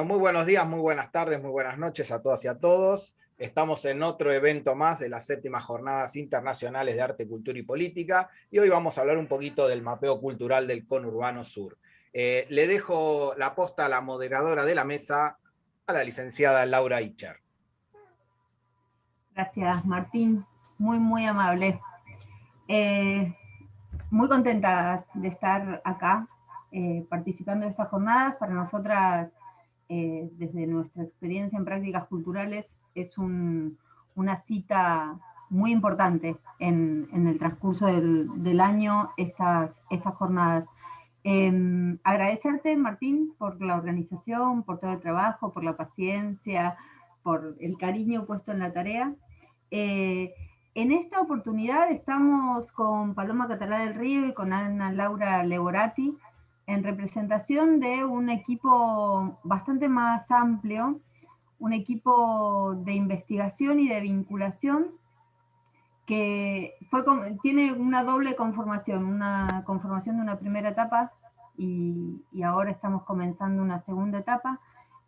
Bueno, muy buenos días, muy buenas tardes, muy buenas noches a todas y a todos. Estamos en otro evento más de las 7ª Jornadas Internacionales de Arte, Cultura y Política, y hoy vamos a hablar un poquito del mapeo cultural del conurbano sur. Le dejo la posta a la moderadora de la mesa, a la licenciada Laura Itcher. Gracias, Martín. Muy amable. Muy contenta de estar acá participando de estas jornadas. Para nosotras, desde nuestra experiencia en prácticas culturales, es una cita muy importante en el transcurso del año, estas jornadas. Agradecerte, Martín, por la organización, por todo el trabajo, por la paciencia, por el cariño puesto en la tarea. En esta oportunidad estamos con Paloma Catalá del Río y con Ana Laura Leborati en representación de un equipo bastante más amplio, un equipo de investigación y de vinculación que tiene una doble conformación, una conformación de una primera etapa y ahora estamos comenzando una segunda etapa.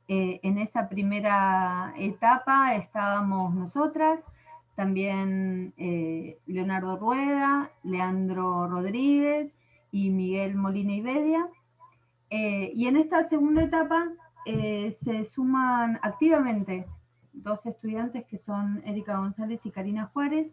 En esa primera etapa estábamos nosotras, también Leonardo Rueda, Leandro Rodríguez y Miguel Molina y Bedia. Y en esta segunda etapa se suman activamente dos estudiantes que son Erika González y Karina Juárez,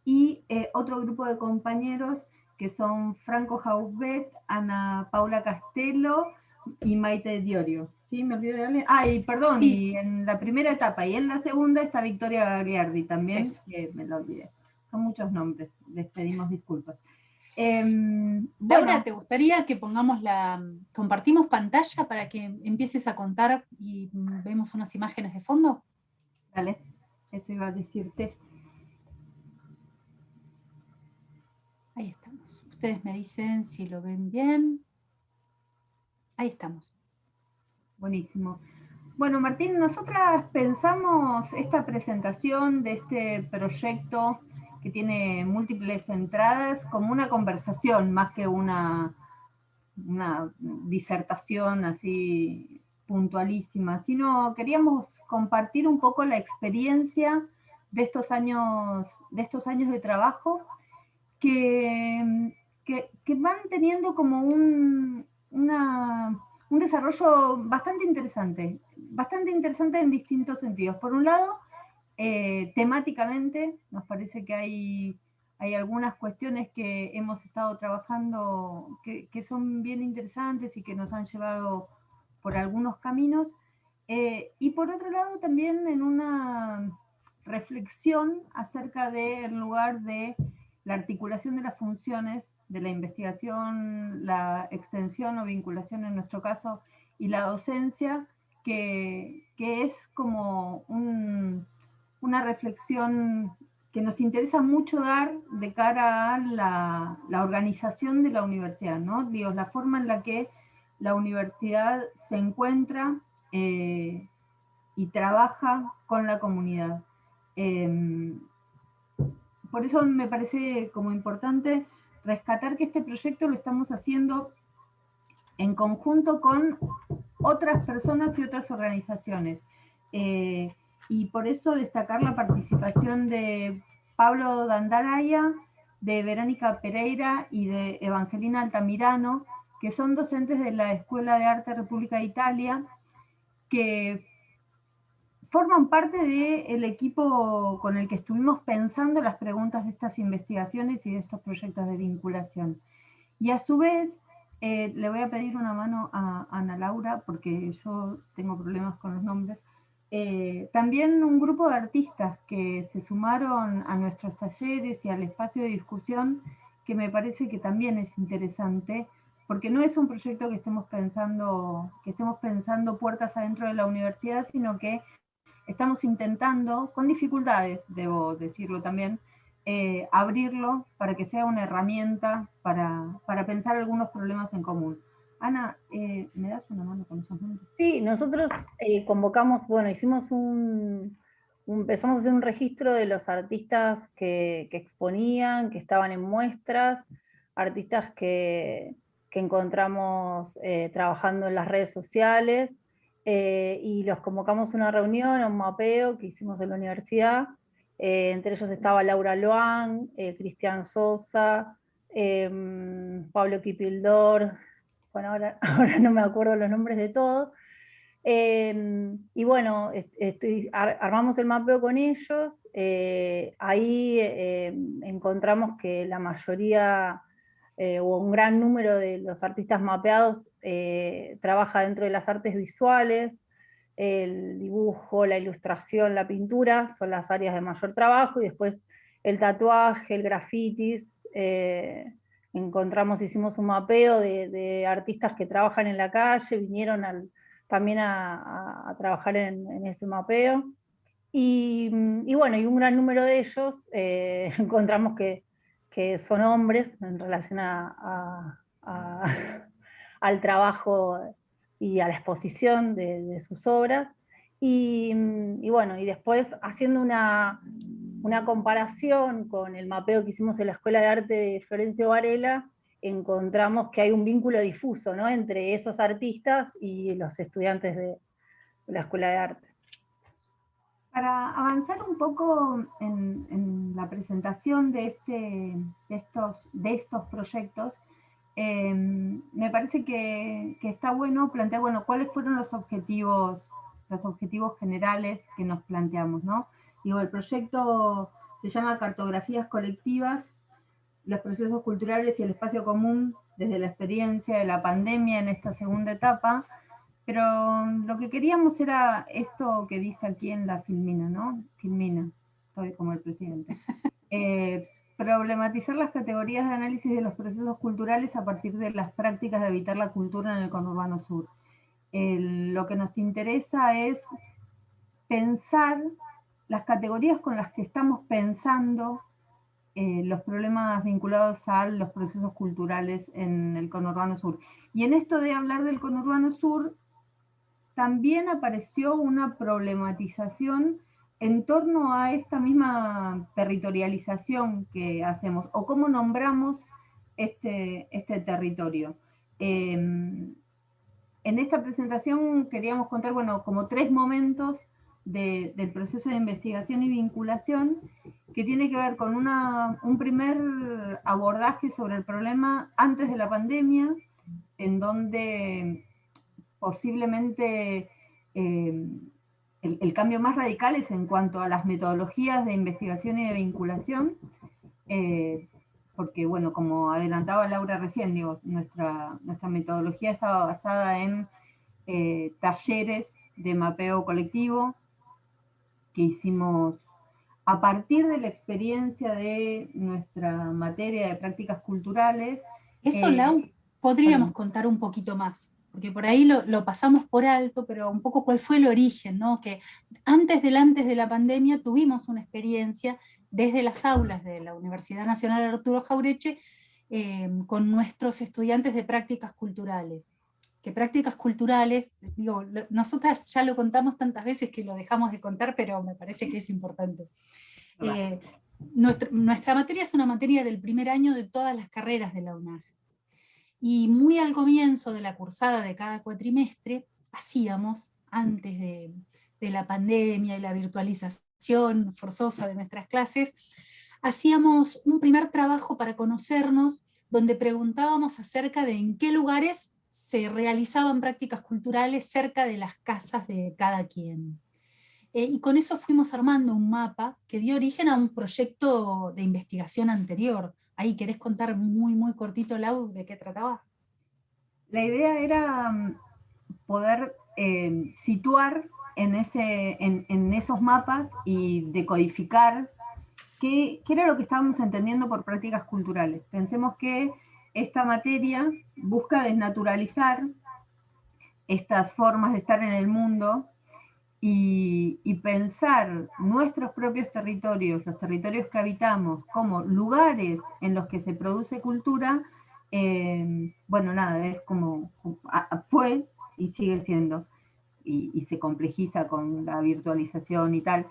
y otro grupo de compañeros que son Franco Jaubet, Ana Paula Castelo y Maite Diorio. ¿Sí? ¿Me olvidé de darle? Y perdón, sí. Y en la primera etapa y en la segunda está Victoria Gagliardi también, que me lo olvidé. Son muchos nombres, les pedimos disculpas. Laura, ¿te gustaría que compartimos pantalla para que empieces a contar y vemos unas imágenes de fondo? Dale, eso iba a decirte. Ahí estamos. Ustedes me dicen si lo ven bien. Ahí estamos. Buenísimo. Bueno, Martín, nosotras pensamos esta presentación de este proyecto que tiene múltiples entradas como una conversación, más que una disertación así puntualísima, sino queríamos compartir un poco la experiencia de estos años de trabajo que van teniendo como un desarrollo bastante interesante en distintos sentidos. Por un lado, temáticamente, nos parece que hay algunas cuestiones que hemos estado trabajando que son bien interesantes y que nos han llevado por algunos caminos. Y por otro lado, también en una reflexión acerca del lugar de la articulación de las funciones de la investigación, la extensión o vinculación en nuestro caso, y la docencia, que es como una reflexión que nos interesa mucho dar de cara a la organización de la universidad, ¿no? Digo, la forma en la que la universidad se encuentra y trabaja con la comunidad. Por eso me parece como importante rescatar que este proyecto lo estamos haciendo en conjunto con otras personas y otras organizaciones. Y por eso destacar la participación de Pablo Dandaraya, de Verónica Pereira y de Evangelina Altamirano, que son docentes de la Escuela de Arte República de Italia, que forman parte del equipo con el que estuvimos pensando las preguntas de estas investigaciones y de estos proyectos de vinculación. Y a su vez, le voy a pedir una mano a Ana Laura, porque yo tengo problemas con los nombres, también un grupo de artistas que se sumaron a nuestros talleres y al espacio de discusión, que me parece que también es interesante, porque no es un proyecto que estemos pensando puertas adentro de la universidad, sino que estamos intentando, con dificultades, debo decirlo también, abrirlo para que sea una herramienta para pensar algunos problemas en común. Ana, ¿me das una mano con esos nombres? Sí, nosotros convocamos, bueno, empezamos a hacer un registro de los artistas que exponían, que estaban en muestras, artistas que encontramos trabajando en las redes sociales, y los convocamos a una reunión, a un mapeo que hicimos en la universidad. Entre ellos estaba Laura Loan, Cristian Sosa, Pablo Kipildor, bueno, ahora no me acuerdo los nombres de todos. Y bueno, armamos el mapeo con ellos. Ahí encontramos que la mayoría o un gran número de los artistas mapeados trabaja dentro de las artes visuales. El dibujo, la ilustración, la pintura son las áreas de mayor trabajo, y después el tatuaje, el grafitis. Hicimos un mapeo de artistas que trabajan en la calle, vinieron también a trabajar en ese mapeo. Y bueno, y un gran número de ellos encontramos que son hombres en relación al trabajo y a la exposición de sus obras. Y bueno, y después haciendo una comparación con el mapeo que hicimos en la Escuela de Arte de Florencio Varela, encontramos que hay un vínculo difuso, ¿no?, entre esos artistas y los estudiantes de la Escuela de Arte. Para avanzar un poco en la presentación de estos proyectos, me parece que está bueno plantear, bueno, cuáles fueron los objetivos generales que nos planteamos, ¿no? Digo, el proyecto se llama Cartografías Colectivas, los procesos culturales y el espacio común desde la experiencia de la pandemia en esta segunda etapa, pero lo que queríamos era esto que dice aquí en la filmina, ¿no? Filmina, estoy como el presidente. Problematizar las categorías de análisis de los procesos culturales a partir de las prácticas de habitar la cultura en el conurbano sur. Lo que nos interesa es pensar las categorías con las que estamos pensando los problemas vinculados a los procesos culturales en el conurbano sur. Y en esto de hablar del conurbano sur, también apareció una problematización en torno a esta misma territorialización que hacemos, o cómo nombramos este territorio. En esta presentación queríamos contar, bueno, como 3 momentos del proceso de investigación y vinculación, que tiene que ver con un primer abordaje sobre el problema antes de la pandemia, en donde posiblemente el cambio más radical es en cuanto a las metodologías de investigación y de vinculación, porque, bueno, como adelantaba Laura recién, digo, nuestra metodología estaba basada en talleres de mapeo colectivo que hicimos a partir de la experiencia de nuestra materia de prácticas culturales. Eso, Lau, podríamos contar un poquito más, porque por ahí lo pasamos por alto, pero un poco cuál fue el origen, ¿no? Que antes de la pandemia tuvimos una experiencia desde las aulas de la Universidad Nacional Arturo Jauretche con nuestros estudiantes de prácticas culturales. Que prácticas culturales, digo, nosotras ya lo contamos tantas veces que lo dejamos de contar, pero me parece que es importante. Nuestra materia es una materia del primer año de todas las carreras de la UNAG. Y muy al comienzo de la cursada de cada cuatrimestre, hacíamos, antes de la pandemia y la virtualización forzosa de nuestras clases, hacíamos un primer trabajo para conocernos, donde preguntábamos acerca de en qué lugares se realizaban prácticas culturales cerca de las casas de cada quien. Y con eso fuimos armando un mapa que dio origen a un proyecto de investigación anterior. Ahí, ¿querés contar muy, muy cortito, Lau, de qué trataba? La idea era poder situar en esos mapas y decodificar qué era lo que estábamos entendiendo por prácticas culturales. Pensemos que esta materia busca desnaturalizar estas formas de estar en el mundo y pensar nuestros propios territorios, los territorios que habitamos, como lugares en los que se produce cultura. Bueno, nada, es como fue y sigue siendo, y se complejiza con la virtualización y tal,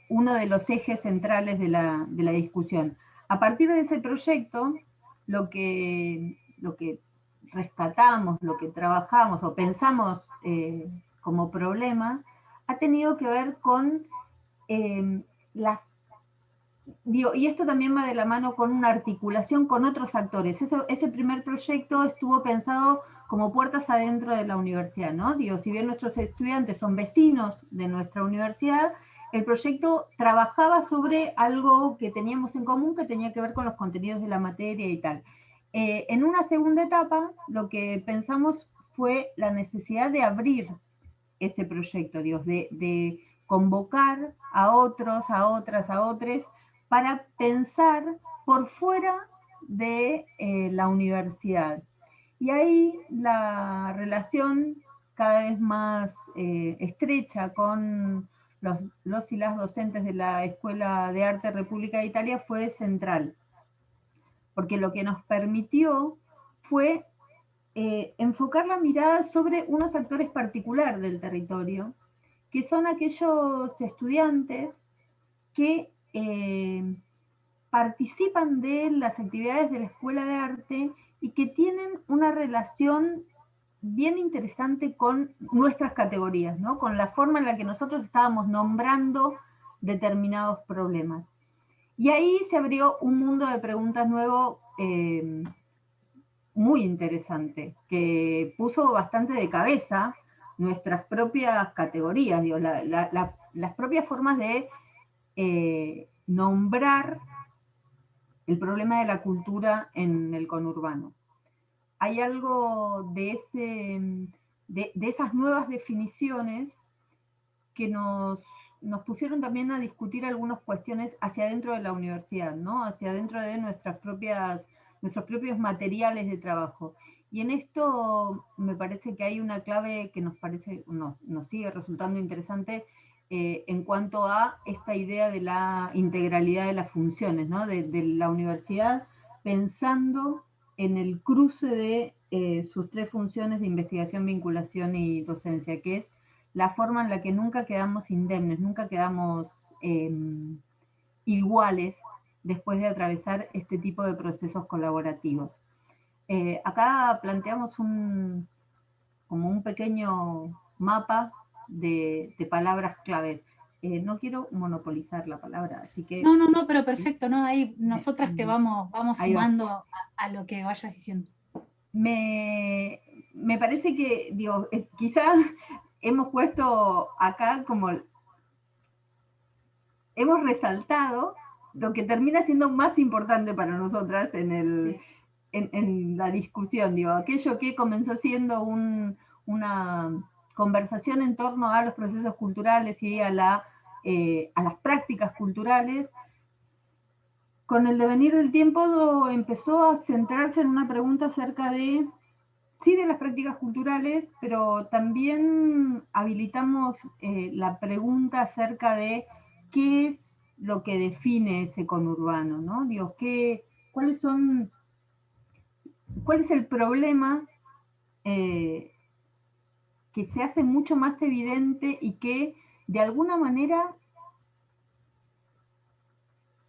uno de los ejes centrales de la discusión. A partir de ese proyecto, lo que rescatamos, lo que trabajamos o pensamos como problema, ha tenido que ver con y esto también va de la mano con una articulación con otros actores. Ese primer proyecto estuvo pensado como puertas adentro de la universidad, ¿no? Digo, si bien nuestros estudiantes son vecinos de nuestra universidad, el proyecto trabajaba sobre algo que teníamos en común, que tenía que ver con los contenidos de la materia y tal. En una segunda etapa, lo que pensamos fue la necesidad de abrir ese proyecto, digo, de convocar a otros, a otras, a otros, para pensar por fuera de la universidad. Y ahí la relación cada vez más estrecha con los y las docentes de la Escuela de Arte República de Italia fue central, porque lo que nos permitió fue enfocar la mirada sobre unos actores particulares del territorio, que son aquellos estudiantes que participan de las actividades de la Escuela de Arte y que tienen una relación bien interesante con nuestras categorías, ¿no? Con la forma en la que nosotros estábamos nombrando determinados problemas. Y ahí se abrió un mundo de preguntas nuevo muy interesante, que puso bastante de cabeza nuestras propias categorías, digo, las propias formas de nombrar el problema de la cultura en el conurbano. Hay algo de esas nuevas definiciones que nos pusieron también a discutir algunas cuestiones hacia adentro de la universidad, ¿no? Hacia adentro de nuestros propios materiales de trabajo. Y en esto me parece que hay una clave que nos sigue resultando interesante en cuanto a esta idea de la integralidad de las funciones, ¿no? de la universidad, pensando en el cruce de sus tres funciones de investigación, vinculación y docencia, que es la forma en la que nunca quedamos indemnes, nunca quedamos iguales después de atravesar este tipo de procesos colaborativos. Acá planteamos como un pequeño mapa de palabras claves. No quiero monopolizar la palabra, así que... No, pero perfecto, ¿no? Ahí nosotras te vamos sumando a lo que vayas diciendo. Me parece que, digo, quizás hemos puesto acá como... Hemos resaltado lo que termina siendo más importante para nosotras en la discusión, digo, aquello que comenzó siendo una conversación en torno a los procesos culturales y a las prácticas culturales, con el devenir del tiempo empezó a centrarse en una pregunta acerca de las prácticas culturales, pero también habilitamos la pregunta acerca de qué es lo que define ese conurbano, ¿no? Digo, ¿cuál es el problema que se hace mucho más evidente y que de alguna manera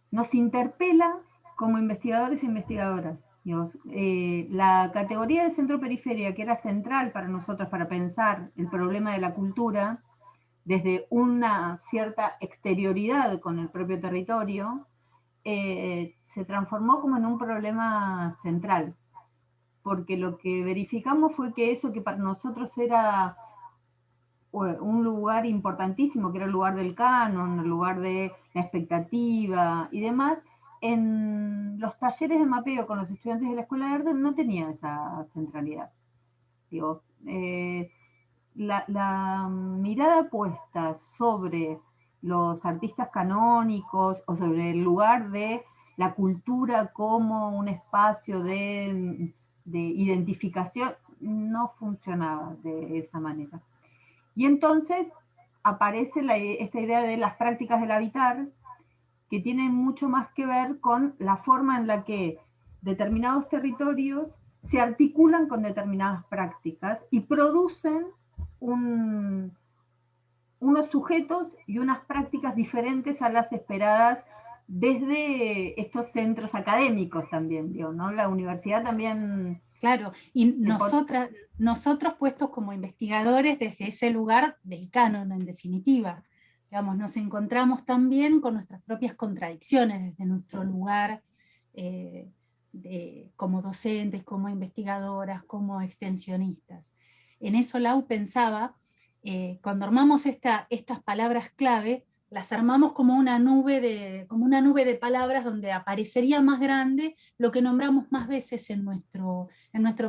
nos interpela como investigadores e investigadoras? La categoría de centro-periferia, que era central para nosotros para pensar el problema de la cultura, desde una cierta exterioridad con el propio territorio, se transformó como en un problema central, porque lo que verificamos fue que eso que para nosotros era un lugar importantísimo, que era el lugar del canon, el lugar de la expectativa y demás, en los talleres de mapeo con los estudiantes de la Escuela de Arte no tenía esa centralidad. Digo, la mirada puesta sobre los artistas canónicos o sobre el lugar de la cultura como un espacio de identificación no funcionaba de esa manera. Y entonces aparece esta idea de las prácticas del habitar, que tienen mucho más que ver con la forma en la que determinados territorios se articulan con determinadas prácticas y producen unos sujetos y unas prácticas diferentes a las esperadas desde estos centros académicos también, digo, ¿no? La universidad también Claro, y nosotros puestos como investigadores desde ese lugar del canon, en definitiva, digamos, nos encontramos también con nuestras propias contradicciones desde nuestro lugar como docentes, como investigadoras, como extensionistas. En eso Lau pensaba, cuando armamos estas palabras clave, las armamos como una nube de palabras donde aparecería más grande lo que nombramos más veces en nuestro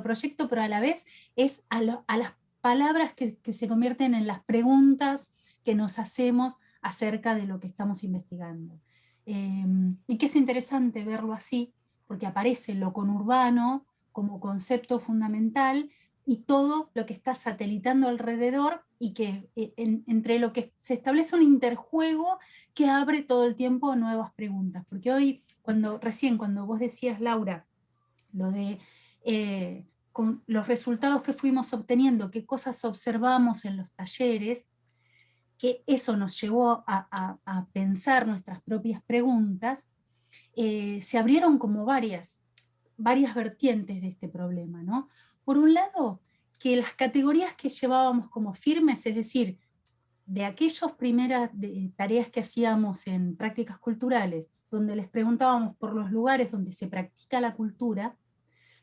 proyecto, pero a la vez es a las palabras que se convierten en las preguntas que nos hacemos acerca de lo que estamos investigando. Y que es interesante verlo así, porque aparece lo conurbano como concepto fundamental y todo lo que está satelitando alrededor, y que entre lo que se establece un interjuego que abre todo el tiempo nuevas preguntas. Porque hoy, cuando vos decías, Laura, lo de con los resultados que fuimos obteniendo, qué cosas observamos en los talleres, que eso nos llevó a pensar nuestras propias preguntas, se abrieron como varias vertientes de este problema, ¿no? Por un lado, que las categorías que llevábamos como firmes, es decir, de aquellas primeras tareas que hacíamos en prácticas culturales, donde les preguntábamos por los lugares donde se practica la cultura,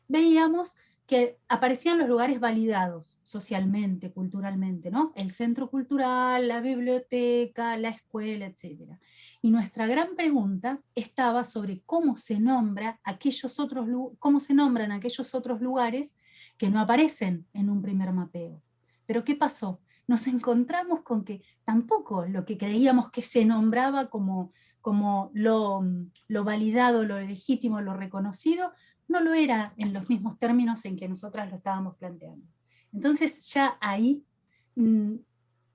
veíamos que aparecían los lugares validados socialmente, culturalmente, ¿no? El centro cultural, la biblioteca, la escuela, etc. Y nuestra gran pregunta estaba sobre cómo se nombran aquellos otros lugares que no aparecen en un primer mapeo. Pero ¿qué pasó? Nos encontramos con que tampoco lo que creíamos que se nombraba como lo validado, lo legítimo, lo reconocido, no lo era en los mismos términos en que nosotras lo estábamos planteando. Entonces ya ahí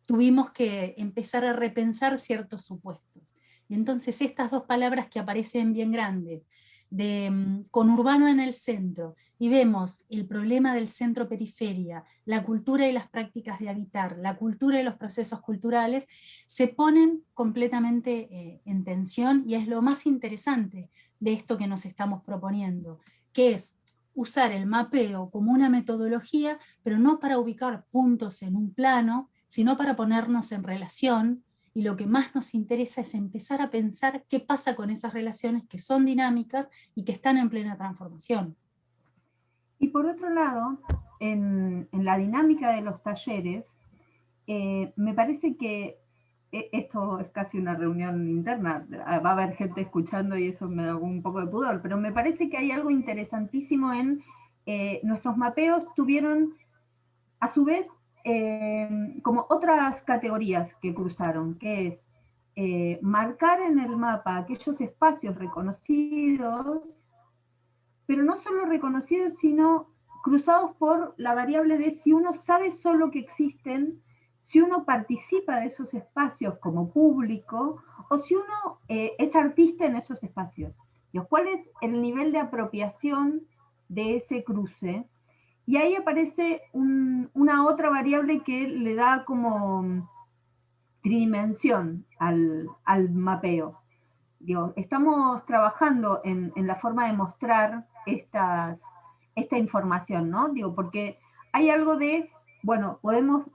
tuvimos que empezar a repensar ciertos supuestos. Y entonces estas dos palabras que aparecen bien grandes, de conurbano en el centro, y vemos el problema del centro-periferia, la cultura y las prácticas de habitar, la cultura y los procesos culturales, se ponen completamente en tensión, y es lo más interesante de esto que nos estamos proponiendo, que es usar el mapeo como una metodología, pero no para ubicar puntos en un plano, sino para ponernos en relación, y lo que más nos interesa es empezar a pensar qué pasa con esas relaciones que son dinámicas y que están en plena transformación. Y por otro lado, en la dinámica de los talleres, me parece que esto es casi una reunión interna, va a haber gente escuchando y eso me da un poco de pudor, pero me parece que hay algo interesantísimo en nuestros mapeos tuvieron a su vez como otras categorías que cruzaron, que es marcar en el mapa aquellos espacios reconocidos, pero no solo reconocidos, sino cruzados por la variable de si uno sabe solo que existen, si uno participa de esos espacios como público, o si uno es artista en esos espacios. ¿Cuál es el nivel de apropiación de ese cruce? Y ahí aparece una otra variable que le da como tridimensión al mapeo. Digo, estamos trabajando en la forma de mostrar esta información, ¿no? Digo, porque hay algo de, bueno, podemos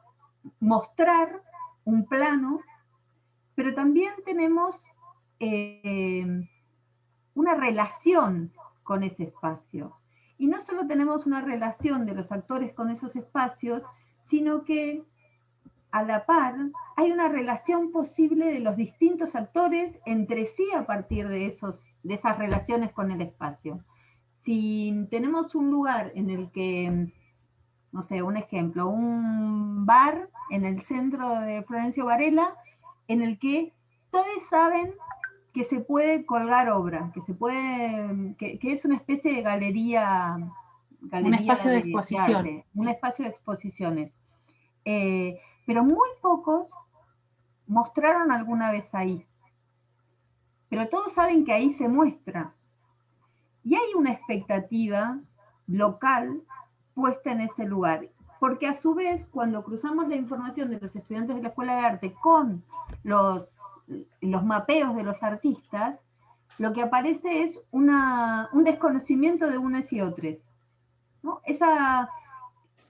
mostrar un plano, pero también tenemos una relación con ese espacio. Y no solo tenemos una relación de los actores con esos espacios, sino que a la par hay una relación posible de los distintos actores entre sí a partir de esas relaciones con el espacio. Si tenemos un lugar en el que, no sé, un ejemplo, un bar en el centro de Florencio Varela, en el que todos saben que se puede colgar obra, que es una especie de galería un espacio de exposición. De arte, un espacio de exposiciones. Pero muy pocos mostraron alguna vez ahí. Pero todos saben que ahí se muestra. Y hay una expectativa local puesta en ese lugar. Porque a su vez, cuando cruzamos la información de los estudiantes de la Escuela de Arte con los mapeos de los artistas, lo que aparece es un desconocimiento de unos y otros, ¿no?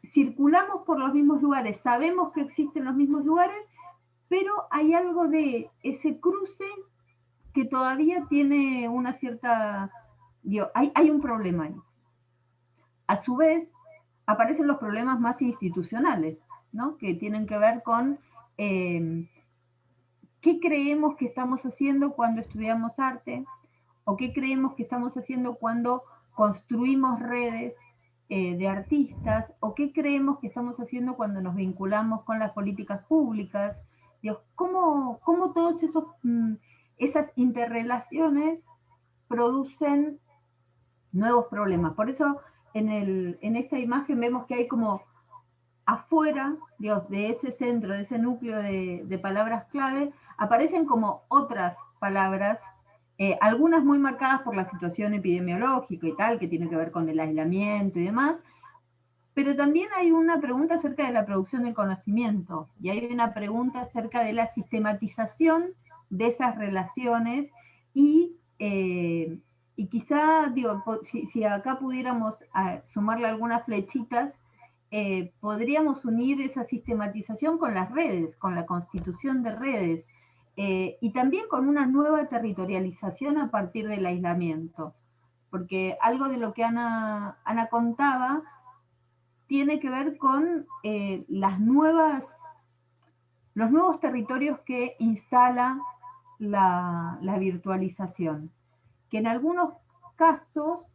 circulamos por los mismos lugares, sabemos que existen los mismos lugares, pero hay algo de ese cruce que todavía tiene una cierta, digo, hay un problema ahí. A su vez, aparecen los problemas más institucionales, ¿no? Que tienen que ver con qué creemos que estamos haciendo cuando estudiamos arte, o qué creemos que estamos haciendo cuando construimos redes de artistas, o qué creemos que estamos haciendo cuando nos vinculamos con las políticas públicas. Dios, ¿cómo todas esas interrelaciones producen nuevos problemas? Por eso en esta imagen vemos que hay como afuera, Dios, de ese centro, de ese núcleo de palabras clave, aparecen como otras palabras, algunas muy marcadas por la situación epidemiológica y tal, que tiene que ver con el aislamiento y demás, pero también hay una pregunta acerca de la producción del conocimiento, y hay una pregunta acerca de la sistematización de esas relaciones, y quizá, digo, si acá pudiéramos sumarle algunas flechitas, podríamos unir esa sistematización con las redes, con la constitución de redes, y también con una nueva territorialización a partir del aislamiento. Porque algo de lo que Ana contaba tiene que ver con los nuevos territorios que instala la virtualización, que en algunos casos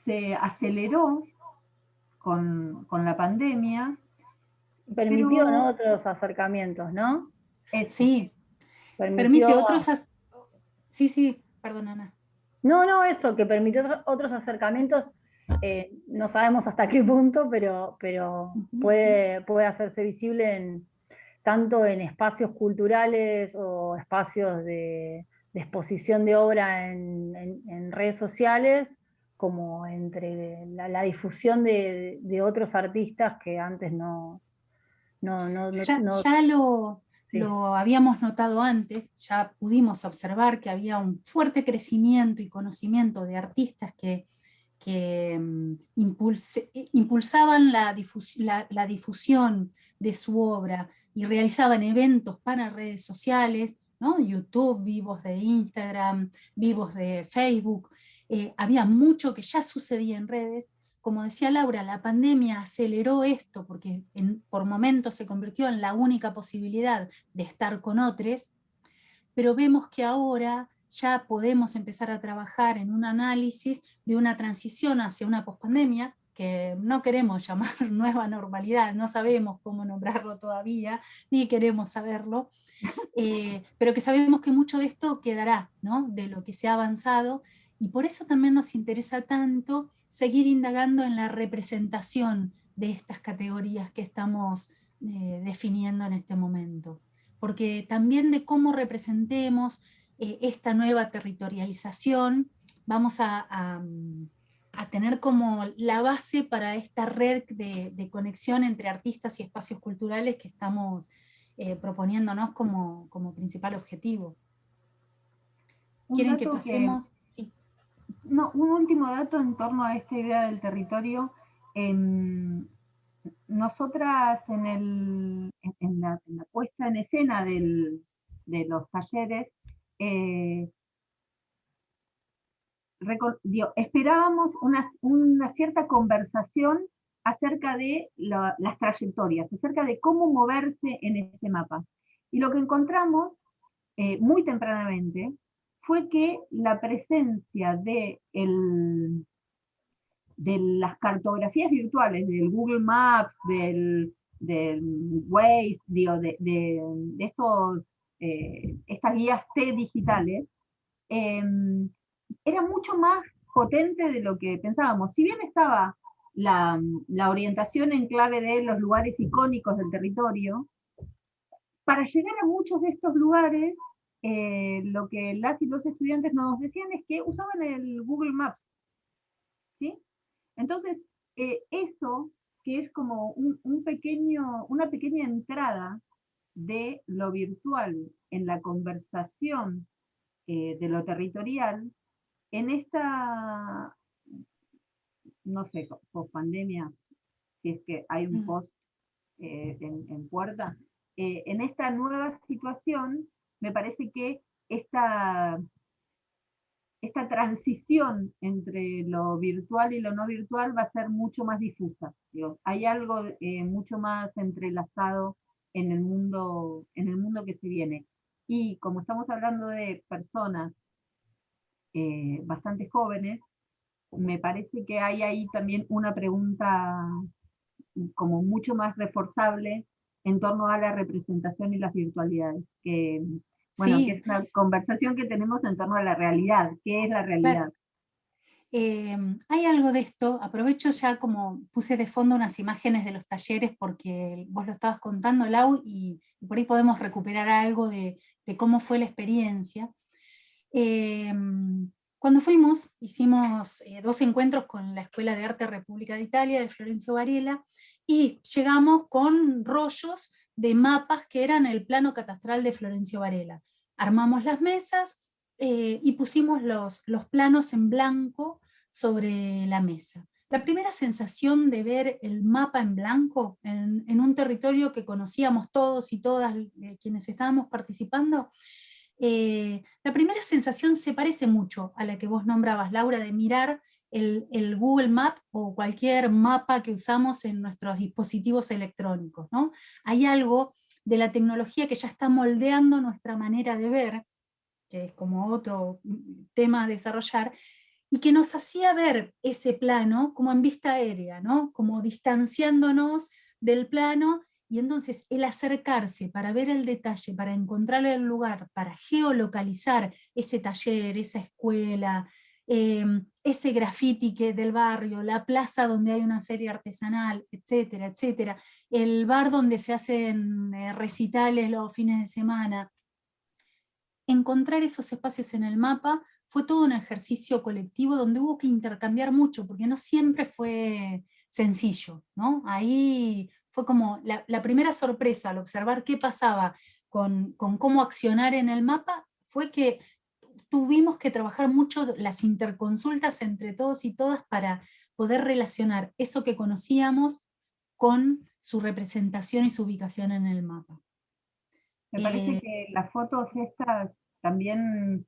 se aceleró con la pandemia. Permitió, pero, ¿no?, otros acercamientos, ¿no? Sí, permite otros... Sí, perdón, Ana. No, eso, que permitió otros acercamientos, no sabemos hasta qué punto, pero puede hacerse visible tanto en espacios culturales o espacios de exposición de obra en redes sociales, como entre la difusión de otros artistas que antes no. Ya lo habíamos notado antes, ya pudimos observar que había un fuerte crecimiento y conocimiento de artistas que impulsaban la difusión de su obra y realizaban eventos para redes sociales, ¿no? YouTube, vivos de Instagram, vivos de Facebook. Había mucho que ya sucedía en redes. Como decía Laura, la pandemia aceleró esto porque por momentos se convirtió en la única posibilidad de estar con otros, pero vemos que ahora ya podemos empezar a trabajar en un análisis de una transición hacia una pospandemia, que no queremos llamar nueva normalidad, no sabemos cómo nombrarlo todavía, ni queremos saberlo, pero que sabemos que mucho de esto quedará, ¿no?, de lo que se ha avanzado, y por eso también nos interesa tanto seguir indagando en la representación de estas categorías que estamos definiendo en este momento. Porque también de cómo representemos esta nueva territorialización, vamos a tener como la base para esta red de conexión entre artistas y espacios culturales que estamos proponiéndonos como principal objetivo. ¿Quieren que pasemos? Sí. No, un último dato en torno a esta idea del territorio. Nosotras en la puesta en escena de los talleres, esperábamos una cierta conversación acerca de las trayectorias, acerca de cómo moverse en ese mapa. Y lo que encontramos muy tempranamente fue que la presencia de las cartografías virtuales, del Google Maps, del Waze, de estas guías T digitales, era mucho más potente de lo que pensábamos. Si bien estaba la orientación en clave de los lugares icónicos del territorio, para llegar a muchos de estos lugares, lo que las y los estudiantes nos decían es que usaban el Google Maps, ¿sí? Entonces, eso, que es como una pequeña entrada de lo virtual en la conversación de lo territorial, en esta no sé, post pandemia, si es que hay un post en puerta, en esta nueva situación, me parece que esta transición entre lo virtual y lo no virtual va a ser mucho más difusa. Digo, hay algo mucho más entrelazado en el mundo que se viene. Y como estamos hablando de personas bastante jóvenes, me parece que hay ahí también una pregunta como mucho más reforzable en torno a la representación y las virtualidades, que, bueno, que Sí, es una conversación que tenemos en torno a la realidad. ¿Qué es la realidad? claro. Hay algo de esto, aprovecho ya como puse de fondo unas imágenes de los talleres porque vos lo estabas contando, Lau, y por ahí podemos recuperar algo de cómo fue la experiencia. Cuando fuimos, hicimos 2 encuentros con la Escuela de Arte República de Italia de Florencio Varela y llegamos con rollos de mapas que eran el plano catastral de Florencio Varela. Armamos las mesas y pusimos los planos en blanco sobre la mesa. La primera sensación de ver el mapa en blanco en un territorio que conocíamos todos y todas quienes estábamos participando, la primera sensación se parece mucho a la que vos nombrabas, Laura, de mirar el Google Map o cualquier mapa que usamos en nuestros dispositivos electrónicos, ¿no? Hay algo de la tecnología que ya está moldeando nuestra manera de ver, que es como otro tema a desarrollar, y que nos hacía ver ese plano como en vista aérea, ¿no? Como distanciándonos del plano, y entonces el acercarse para ver el detalle, para encontrar el lugar, para geolocalizar ese taller, esa escuela, ese graffiti del barrio, la plaza donde hay una feria artesanal, etcétera, etcétera, el bar donde se hacen recitales los fines de semana. Encontrar esos espacios en el mapa fue todo un ejercicio colectivo donde hubo que intercambiar mucho, porque no siempre fue sencillo, ¿no? Ahí fue como la primera sorpresa al observar qué pasaba con cómo accionar en el mapa, fue que tuvimos que trabajar mucho las interconsultas entre todos y todas para poder relacionar eso que conocíamos con su representación y su ubicación en el mapa. Me parece que las fotos estas también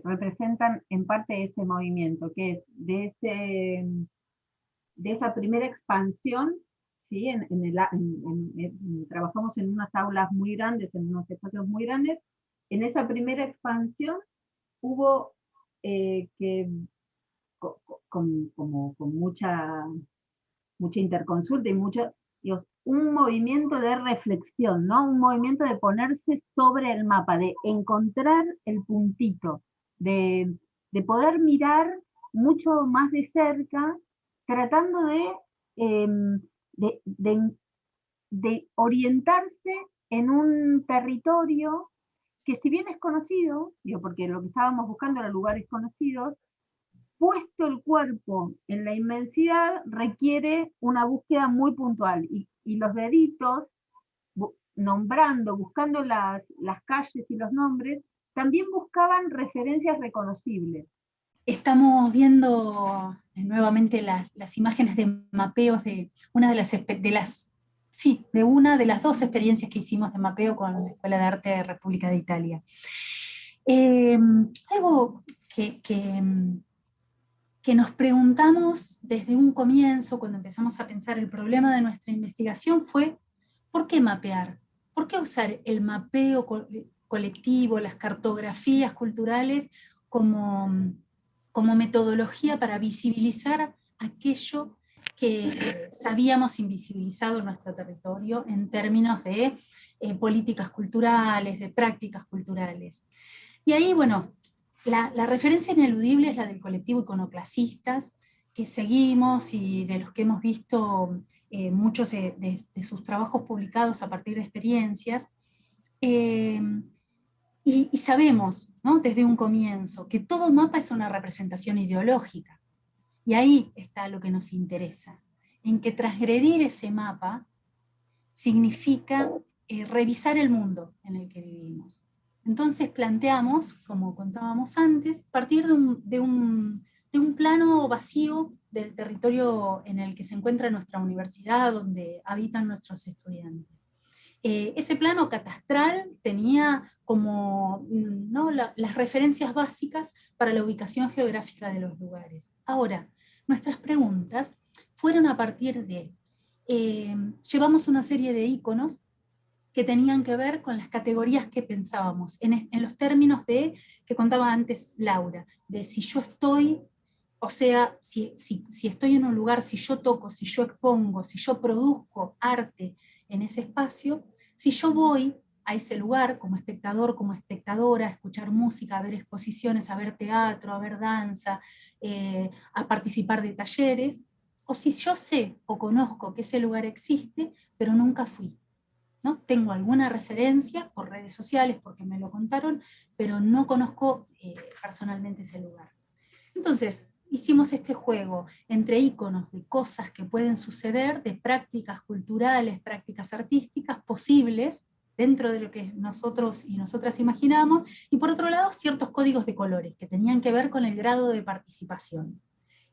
representan en parte ese movimiento, que es de esa primera expansión, ¿sí? Trabajamos en unas aulas muy grandes, en unos espacios muy grandes. En esa primera expansión hubo que, con mucha interconsulta y digamos, un movimiento de reflexión, ¿no? Un movimiento de ponerse sobre el mapa, de encontrar el puntito, de poder mirar mucho más de cerca, tratando de orientarse en un territorio que, si bien es conocido, digo, porque lo que estábamos buscando eran lugares conocidos, puesto el cuerpo en la inmensidad requiere una búsqueda muy puntual, y los deditos, nombrando, buscando las calles y los nombres, también buscaban referencias reconocibles. Estamos viendo nuevamente las imágenes de mapeos de una de las 2 experiencias que hicimos de mapeo con la Escuela de Arte de República de Italia. Algo que nos preguntamos desde un comienzo, cuando empezamos a pensar el problema de nuestra investigación, fue ¿por qué mapear? ¿Por qué usar el mapeo colectivo, las cartografías culturales como metodología para visibilizar aquello que sabíamos invisibilizado en nuestro territorio en términos de políticas culturales, de prácticas culturales? Y ahí, bueno, la referencia ineludible es la del colectivo Iconoclasistas, que seguimos y de los que hemos visto muchos de sus trabajos publicados a partir de experiencias. Y sabemos, ¿no?, desde un comienzo, que todo mapa es una representación ideológica. Y ahí está lo que nos interesa, en que transgredir ese mapa significa revisar el mundo en el que vivimos. Entonces planteamos, como contábamos antes, partir de un plano vacío del territorio en el que se encuentra nuestra universidad, donde habitan nuestros estudiantes. Ese plano catastral tenía como, ¿no?, las referencias básicas para la ubicación geográfica de los lugares. Ahora, nuestras preguntas fueron a partir de, llevamos una serie de íconos que tenían que ver con las categorías que pensábamos, en los términos de, que contaba antes Laura, de si yo estoy, o sea, si estoy en un lugar, si yo toco, si yo expongo, si yo produzco arte en ese espacio, si yo voy a ese lugar como espectador, como espectadora, a escuchar música, a ver exposiciones, a ver teatro, a ver danza, a participar de talleres, o si yo sé o conozco que ese lugar existe, pero nunca fui, ¿no? Tengo alguna referencia por redes sociales, porque me lo contaron, pero no conozco personalmente ese lugar. Entonces, hicimos este juego entre íconos de cosas que pueden suceder, de prácticas culturales, prácticas artísticas posibles, dentro de lo que nosotros y nosotras imaginamos, y por otro lado, ciertos códigos de colores, que tenían que ver con el grado de participación.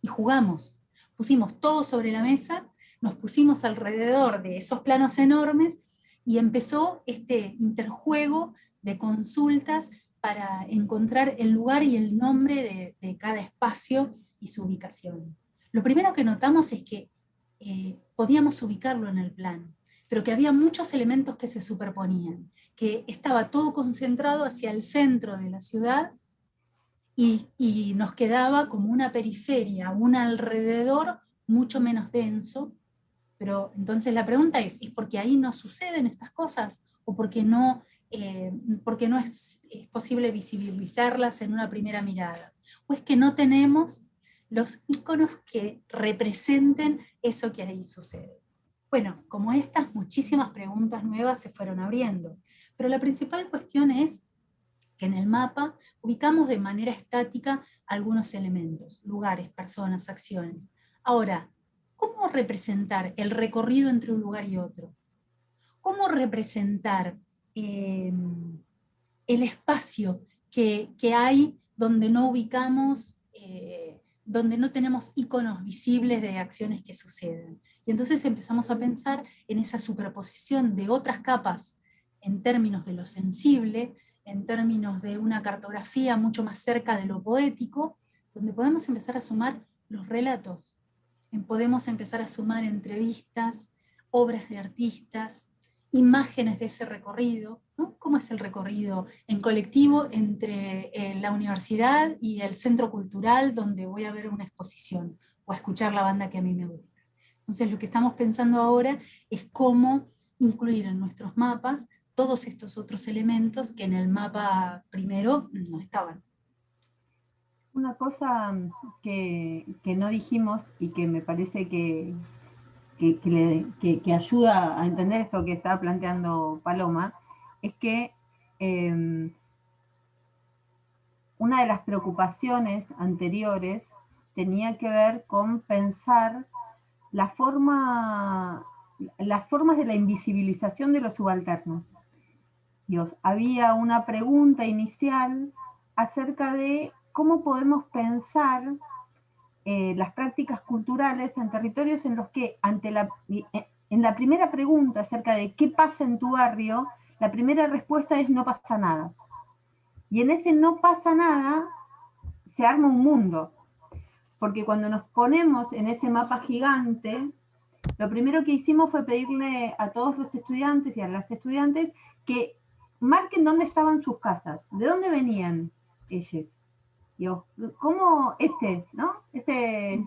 Y jugamos, pusimos todo sobre la mesa, nos pusimos alrededor de esos planos enormes, y empezó este interjuego de consultas para encontrar el lugar y el nombre de cada espacio y su ubicación. Lo primero que notamos es que podíamos ubicarlo en el plano, pero que había muchos elementos que se superponían, que estaba todo concentrado hacia el centro de la ciudad y nos quedaba como una periferia, un alrededor mucho menos denso. Pero entonces la pregunta es porque ahí no suceden estas cosas? ¿O porque no es posible visibilizarlas en una primera mirada? ¿O es que no tenemos los íconos que representen eso que ahí sucede? Bueno, como estas, muchísimas preguntas nuevas se fueron abriendo, pero la principal cuestión es que en el mapa ubicamos de manera estática algunos elementos, lugares, personas, acciones. Ahora, ¿cómo representar el recorrido entre un lugar y otro? ¿Cómo representar el espacio que hay donde no ubicamos, donde no tenemos íconos visibles de acciones que suceden? Y entonces empezamos a pensar en esa superposición de otras capas en términos de lo sensible, en términos de una cartografía mucho más cerca de lo poético, donde podemos empezar a sumar los relatos. Podemos empezar a sumar entrevistas, obras de artistas, imágenes de ese recorrido, ¿no? ¿Cómo es el recorrido en colectivo entre la universidad y el centro cultural donde voy a ver una exposición o a escuchar la banda que a mí me gusta? Entonces lo que estamos pensando ahora es cómo incluir en nuestros mapas todos estos otros elementos que en el mapa primero no estaban. Una cosa que no dijimos y que me parece que ayuda a entender esto que está planteando Paloma, es que una de las preocupaciones anteriores tenía que ver con pensar las formas de la invisibilización de los subalternos. Había una pregunta inicial acerca de cómo podemos pensar las prácticas culturales en territorios en los que, en la primera pregunta acerca de qué pasa en tu barrio, la primera respuesta es no pasa nada. Y en ese no pasa nada se arma un mundo. Porque cuando nos ponemos en ese mapa gigante, lo primero que hicimos fue pedirle a todos los estudiantes y a las estudiantes que marquen dónde estaban sus casas, de dónde venían ellos. ¿Cómo ¿no? Este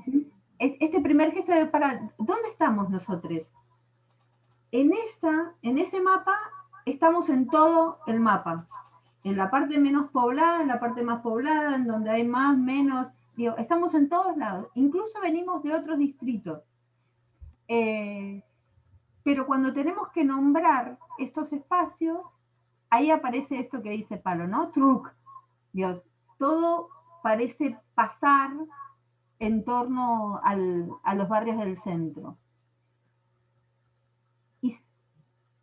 primer gesto de ¿dónde estamos nosotros? En ese mapa estamos en todo el mapa. En la parte menos poblada, en la parte más poblada, en donde hay más, menos, estamos en todos lados. Incluso venimos de otros distritos. Pero cuando tenemos que nombrar estos espacios, ahí aparece esto que dice Palo, ¿no? Truc. Todo parece pasar en torno a los barrios del centro.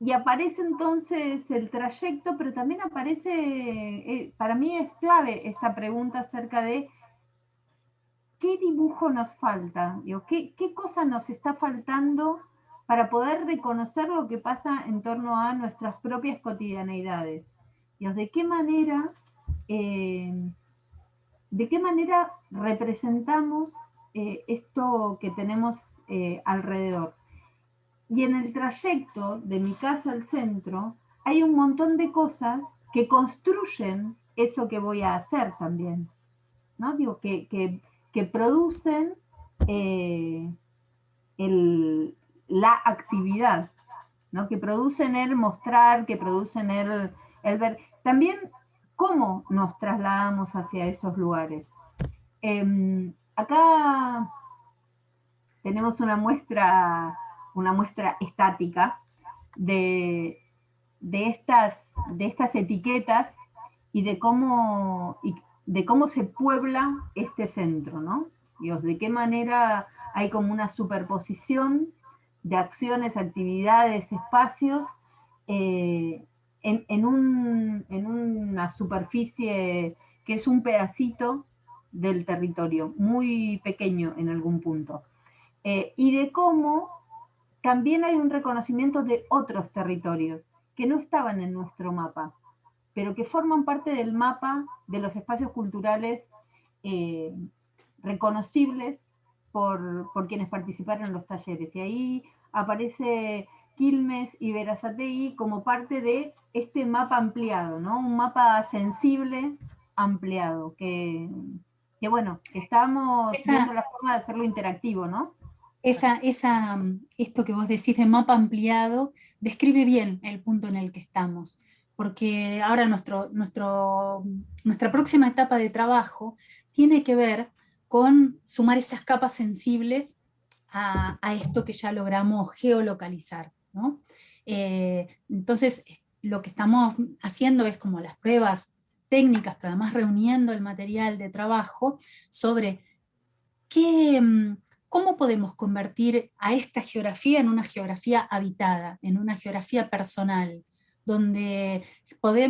Y aparece entonces el trayecto, pero también aparece, para mí es clave esta pregunta acerca de ¿qué dibujo nos falta? Digo, ¿qué cosa nos está faltando para poder reconocer lo que pasa en torno a nuestras propias cotidianeidades? Digo, ¿de qué manera representamos esto que tenemos alrededor? Y en el trayecto de mi casa al centro hay un montón de cosas que construyen eso que voy a hacer también, ¿no? Digo, que producen la actividad, ¿no? Que producen el mostrar, que producen el ver. También cómo nos trasladamos hacia esos lugares. Acá tenemos una muestra estática de estas etiquetas y de cómo se puebla este centro, ¿no? Dios, de qué manera hay como una superposición de acciones, actividades, espacios en una superficie que es un pedacito del territorio, muy pequeño en algún punto. Y de cómo también hay un reconocimiento de otros territorios que no estaban en nuestro mapa, pero que forman parte del mapa de los espacios culturales reconocibles por quienes participaron en los talleres. Y ahí aparece Quilmes y Berazategui como parte de este mapa ampliado, ¿no? Un mapa sensible ampliado, que bueno, que estamos viendo la forma de hacerlo interactivo, ¿no? Esto que vos decís de mapa ampliado describe bien el punto en el que estamos, porque ahora nuestra próxima etapa de trabajo tiene que ver con sumar esas capas sensibles a esto que ya logramos geolocalizar, ¿no? Entonces, lo que estamos haciendo es como las pruebas técnicas, pero además reuniendo el material de trabajo sobre cómo podemos convertir a esta geografía en una geografía habitada, en una geografía personal, donde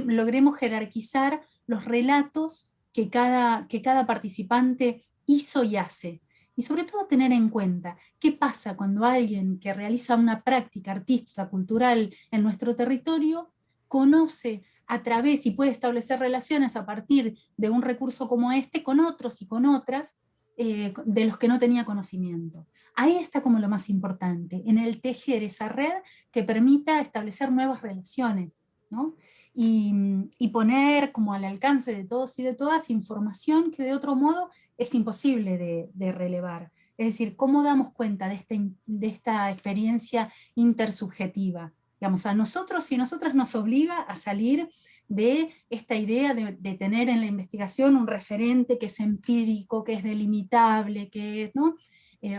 logremos jerarquizar los relatos que cada participante hizo y hace. Y sobre todo tener en cuenta qué pasa cuando alguien que realiza una práctica artística, cultural en nuestro territorio, conoce a través y puede establecer relaciones a partir de un recurso como este con otros y con otras, de los que no tenía conocimiento. Ahí está como lo más importante, en el tejer esa red que permita establecer nuevas relaciones, ¿no? Y poner como al alcance de todos y de todas información que de otro modo es imposible de relevar. Es decir, ¿cómo damos cuenta de esta experiencia intersubjetiva? Digamos, a nosotros y nosotras nos obliga a salir de esta idea de tener en la investigación un referente que es empírico, que es delimitable, ¿no?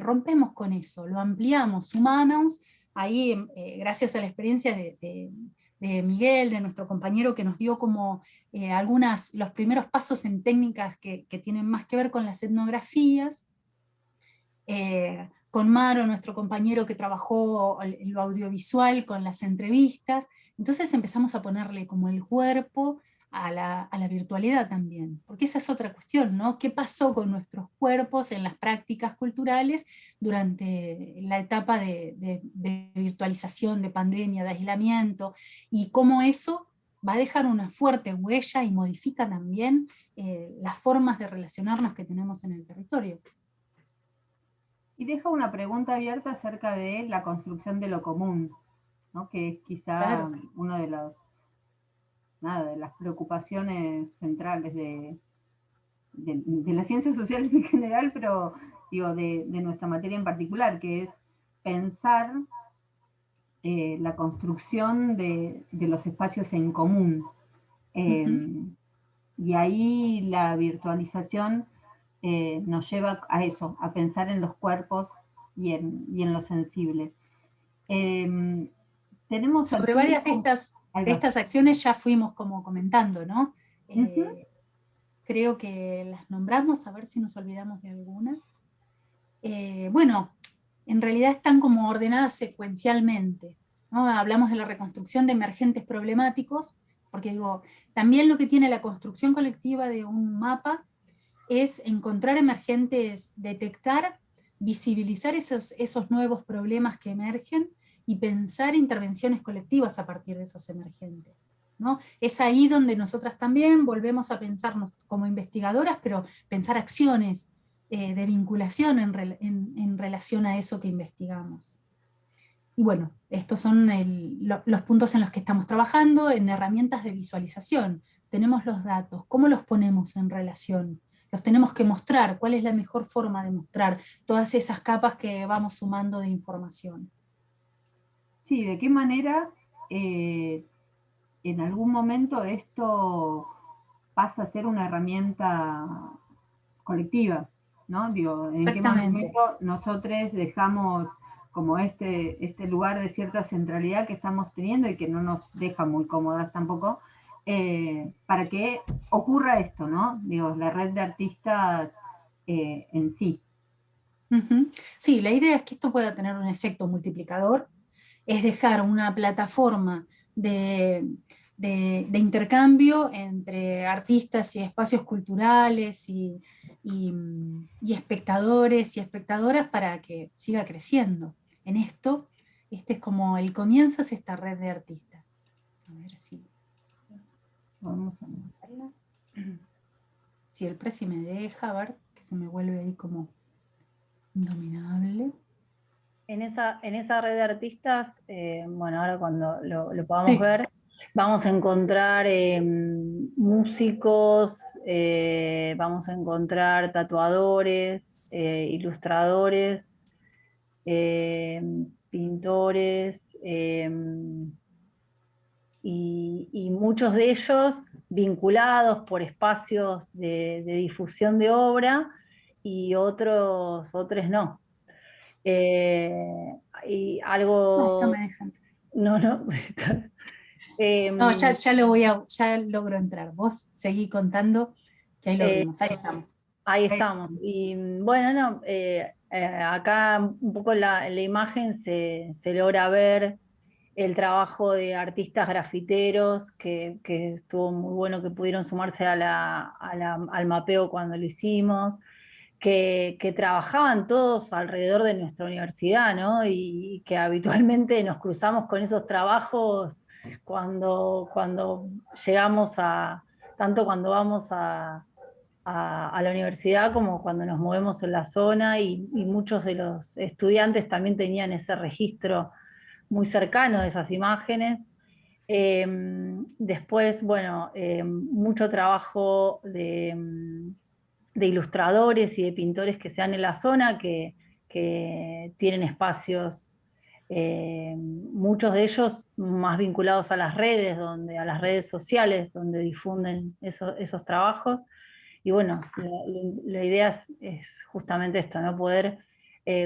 Rompemos con eso, lo ampliamos, sumamos, ahí gracias a la experiencia de Miguel, de nuestro compañero que nos dio como los primeros pasos en técnicas que tienen más que ver con las etnografías, con Maro, nuestro compañero que trabajó en lo audiovisual, con las entrevistas. Entonces empezamos a ponerle como el cuerpo a la virtualidad también, porque esa es otra cuestión, ¿no? ¿Qué pasó con nuestros cuerpos en las prácticas culturales durante la etapa de virtualización, de pandemia, de aislamiento, y cómo eso va a dejar una fuerte huella y modifica también las formas de relacionarnos que tenemos en el territorio? Y deja una pregunta abierta acerca de la construcción de lo común, ¿no? Que es quizá una de las preocupaciones centrales de las ciencias sociales en general, pero digo, de nuestra materia en particular, que es pensar la construcción de los espacios en común. Y ahí la virtualización nos lleva a eso, a pensar en los cuerpos y en lo sensible. Tenemos sobre varias de estas acciones ya fuimos como comentando, ¿no? Creo que las nombramos, a ver si nos olvidamos de alguna. Bueno, en realidad están como ordenadas secuencialmente, ¿no? Hablamos de la reconstrucción de emergentes problemáticos, porque digo, también lo que tiene la construcción colectiva de un mapa es encontrar emergentes, detectar, visibilizar esos nuevos problemas que emergen y pensar intervenciones colectivas a partir de esos emergentes, ¿no? Es ahí donde nosotras también volvemos a pensarnos como investigadoras, pero pensar acciones de vinculación en relación a eso que investigamos. Y bueno, estos son los puntos en los que estamos trabajando, en herramientas de visualización. Tenemos los datos, ¿cómo los ponemos en relación? Los tenemos que mostrar, ¿cuál es la mejor forma de mostrar todas esas capas que vamos sumando de información? Sí, ¿de qué manera en algún momento esto pasa a ser una herramienta colectiva, ¿no? Digo, ¿en qué momento nosotros dejamos como este lugar de cierta centralidad que estamos teniendo y que no nos deja muy cómodas tampoco, para que ocurra esto, ¿no? Digo, la red de artistas en sí. Sí, la idea es que esto pueda tener un efecto multiplicador, es dejar una plataforma de intercambio entre artistas y espacios culturales y espectadores y espectadoras para que siga creciendo. En esto, este es como el comienzo, es esta red de artistas. A ver si vamos a mostrarla. Si el Prezi me deja, a ver, que se me vuelve ahí como indominable. En esa red de artistas, bueno, ahora cuando lo podamos ver, vamos a encontrar músicos, vamos a encontrar tatuadores, ilustradores, pintores, y muchos de ellos vinculados por espacios de difusión de obra y otros no. Y algo... No, me dejan. No. No, ya logro entrar. Vos seguí contando, que ahí lo vimos, ahí estamos. Ahí estamos. Y bueno, no, acá un poco en la imagen se logra ver el trabajo de artistas grafiteros, que estuvo muy bueno que pudieron sumarse al mapeo cuando lo hicimos. Que trabajaban todos alrededor de nuestra universidad, ¿no? Y que habitualmente nos cruzamos con esos trabajos cuando llegamos tanto cuando vamos a la universidad como cuando nos movemos en la zona, y muchos de los estudiantes también tenían ese registro muy cercano de esas imágenes. Después, bueno, mucho trabajo de ilustradores y de pintores que se dan en la zona, que tienen espacios, muchos de ellos más vinculados a las redes, a las redes sociales, donde difunden esos trabajos. Y bueno, la idea es justamente esto, ¿no? Poder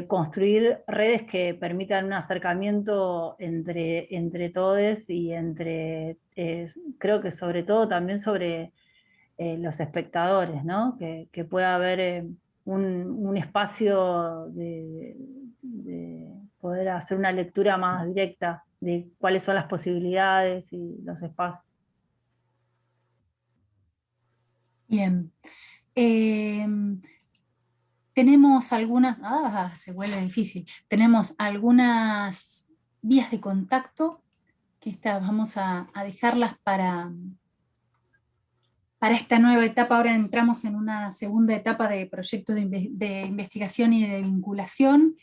construir redes que permitan un acercamiento entre todos y creo que sobre todo también sobre los espectadores, ¿no? Que pueda haber un espacio de poder hacer una lectura más directa de cuáles son las posibilidades y los espacios. Bien. Tenemos algunas, se vuelve difícil, tenemos algunas vías de contacto que vamos a dejarlas para esta nueva etapa. Ahora entramos en una segunda etapa de proyecto de investigación y de vinculación.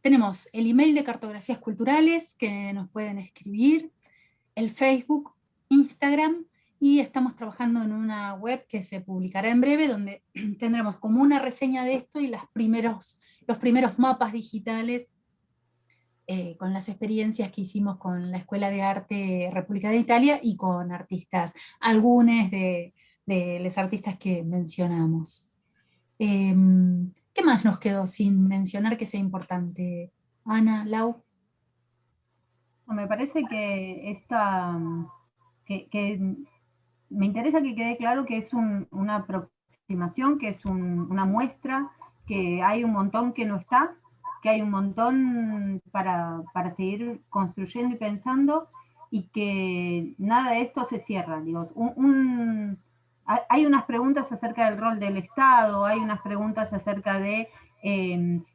Tenemos el email de Cartografías Culturales que nos pueden escribir, el Facebook, Instagram, y estamos trabajando en una web que se publicará en breve, donde tendremos como una reseña de esto y los primeros mapas digitales con las experiencias que hicimos con la Escuela de Arte República de Italia y con artistas, algunos de los artistas que mencionamos. ¿Qué más nos quedó sin mencionar que sea importante? Ana, Lau. Me parece que me interesa que quede claro que es una aproximación, que es una muestra, que hay un montón que no está, que hay un montón para seguir construyendo y pensando, y que nada de esto se cierra. Digo, hay unas preguntas acerca del rol del Estado, hay unas preguntas acerca de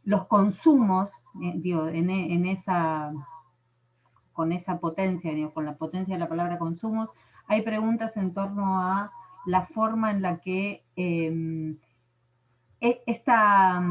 los consumos, digo, en esa, con esa potencia, digo, con la potencia de la palabra consumos, hay preguntas en torno a la forma en la que esta,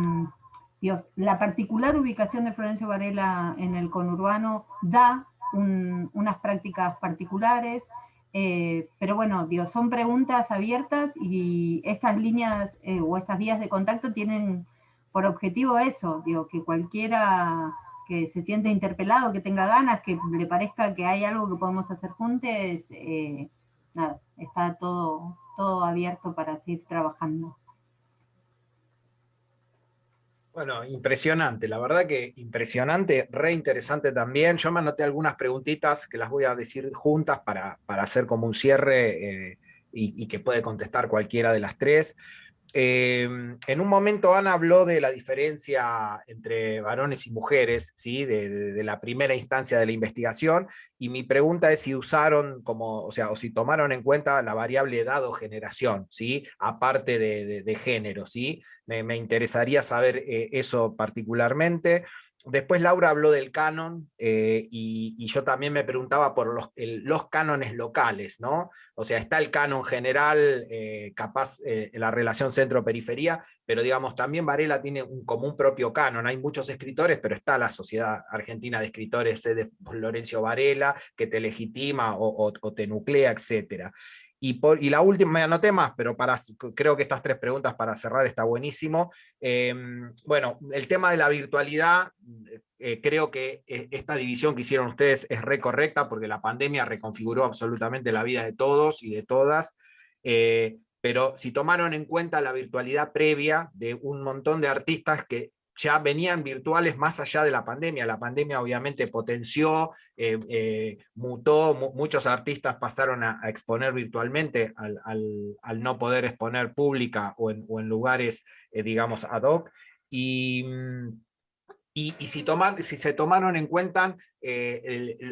Dios, la particular ubicación de Florencio Varela en el conurbano da unas prácticas particulares, pero bueno, Dios, son preguntas abiertas y estas líneas o estas vías de contacto tienen por objetivo eso, digo, que cualquiera que se siente interpelado, que tenga ganas, que le parezca que hay algo que podemos hacer juntos, nada, está todo abierto para seguir trabajando. Bueno, impresionante, la verdad que impresionante, re interesante también. Yo me anoté algunas preguntitas que las voy a decir juntas para hacer como un cierre y que puede contestar cualquiera de las tres. En un momento Ana habló de la diferencia entre varones y mujeres, ¿sí? de la primera instancia de la investigación, y mi pregunta es si usaron como, o sea, o si tomaron en cuenta la variable edad o generación, ¿sí? Aparte de género, ¿sí? Me interesaría saber eso particularmente. Después Laura habló del canon y yo también me preguntaba por los cánones locales, ¿no? O sea, está el canon general, capaz la relación centro-periferia, pero digamos, también Varela tiene como un propio canon. Hay muchos escritores, pero está la Sociedad Argentina de Escritores de Florencio Varela, que te legitima o te nuclea, etc. Y la última, me anoté más, pero creo que estas tres preguntas para cerrar está buenísimo. Bueno, el tema de la virtualidad, creo que esta división que hicieron ustedes es re correcta, porque la pandemia reconfiguró absolutamente la vida de todos y de todas. Pero si tomaron en cuenta la virtualidad previa de un montón de artistas que ya venían virtuales más allá de la pandemia obviamente potenció, mutó, muchos artistas pasaron a exponer virtualmente al no poder exponer pública o en lugares, digamos, ad hoc, y si se tomaron en cuenta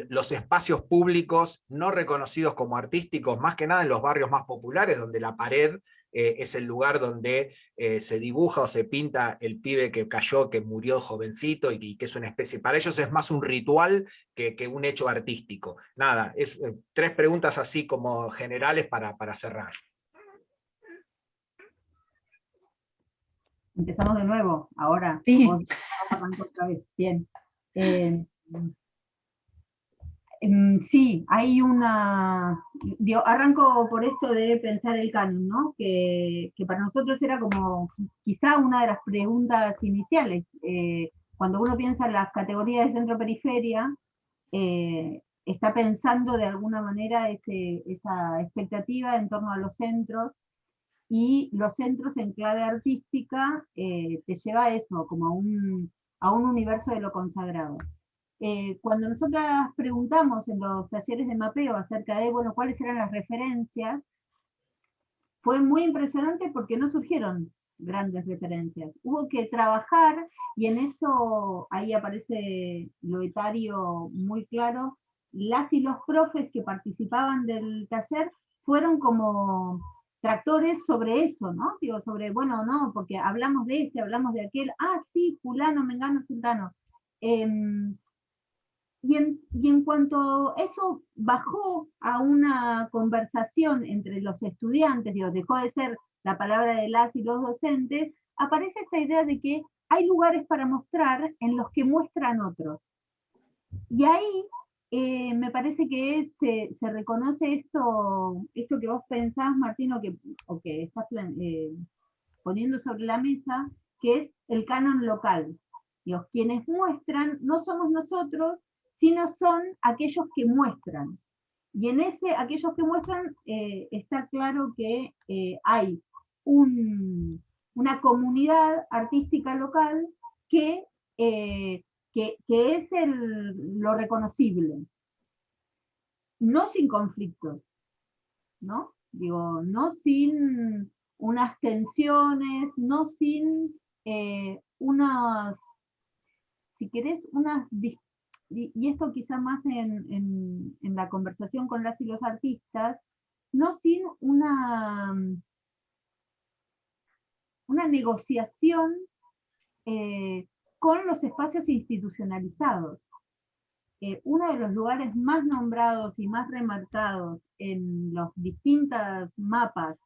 los espacios públicos no reconocidos como artísticos, más que nada en los barrios más populares, donde la pared es el lugar donde se dibuja o se pinta el pibe que cayó, que murió jovencito, y que es una especie, para ellos es más un ritual que un hecho artístico. Nada, es tres preguntas así como generales para cerrar. Empezamos de nuevo, ahora. Sí. Otra vez. Bien. Sí, hay una... arranco por esto de pensar el canon, ¿no? Que para nosotros era como quizá una de las preguntas iniciales. Cuando uno piensa en las categorías de centro-periferia, está pensando de alguna manera esa expectativa en torno a los centros, y los centros en clave artística te lleva a eso, como a un universo de lo consagrado. Cuando nosotras preguntamos en los talleres de mapeo acerca de, bueno, cuáles eran las referencias, fue muy impresionante porque no surgieron grandes referencias. Hubo que trabajar, y en eso ahí aparece lo etario muy claro. Las y los profes que participaban del taller fueron como tractores sobre eso, ¿no? Digo, sobre, bueno, no, porque hablamos de este, hablamos de aquel, sí, fulano, mengano, sultano. Y en cuanto eso bajó a una conversación entre los estudiantes, digo, dejó de ser la palabra de las y los docentes, aparece esta idea de que hay lugares para mostrar en los que muestran otros. Y ahí me parece que se reconoce esto que vos pensás, Martín, o que estás poniendo sobre la mesa, que es el canon local. Dios, quienes muestran no somos nosotros, sino son aquellos que muestran. Y en aquellos que muestran, está claro que hay una comunidad artística local que es lo reconocible, no sin conflictos, ¿no? Digo, no sin unas tensiones, no sin unas, si querés, y esto quizá más en la conversación con las y los artistas, no sin una negociación con los espacios institucionalizados. Uno de los lugares más nombrados y más remarcados en los distintos mapas,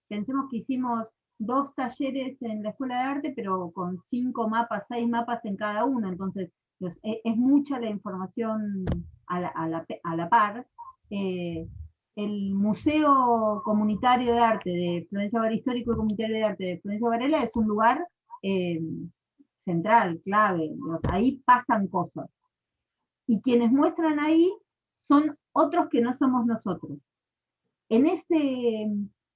pensemos que hicimos 2 talleres en la Escuela de Arte, pero con 5 mapas, 6 mapas en cada uno, entonces es mucha la información a la par. El Museo Comunitario de Arte de Florencio Varela, Histórico y Comunitario de Arte de Florencio Varela, es un lugar central, clave, ahí pasan cosas. Y quienes muestran ahí son otros que no somos nosotros. En ese,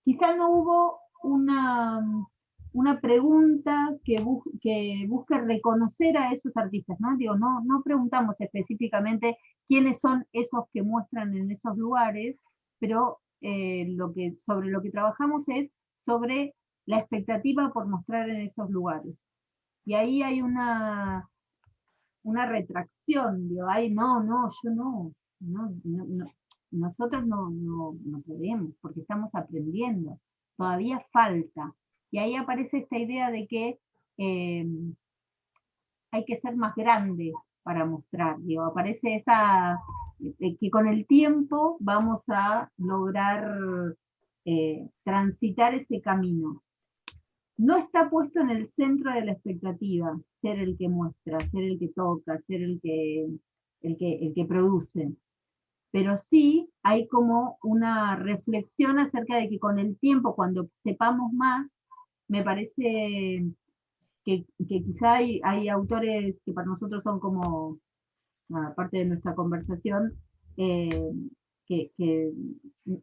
quizá no hubo una pregunta que busque reconocer a esos artistas, ¿no? Digo, no preguntamos específicamente quiénes son esos que muestran en esos lugares, pero sobre lo que trabajamos es sobre la expectativa por mostrar en esos lugares. Y ahí hay una retracción, digo, ay, yo no, nosotros no podemos, porque estamos aprendiendo, todavía falta. Y ahí aparece esta idea de que hay que ser más grande para mostrar, digo, aparece esa, que con el tiempo vamos a lograr transitar ese camino. No está puesto en el centro de la expectativa, ser el que muestra, ser el que toca, ser el que produce. Pero sí hay como una reflexión acerca de que con el tiempo, cuando sepamos más, me parece que quizá hay autores que para nosotros son como, parte de nuestra conversación, que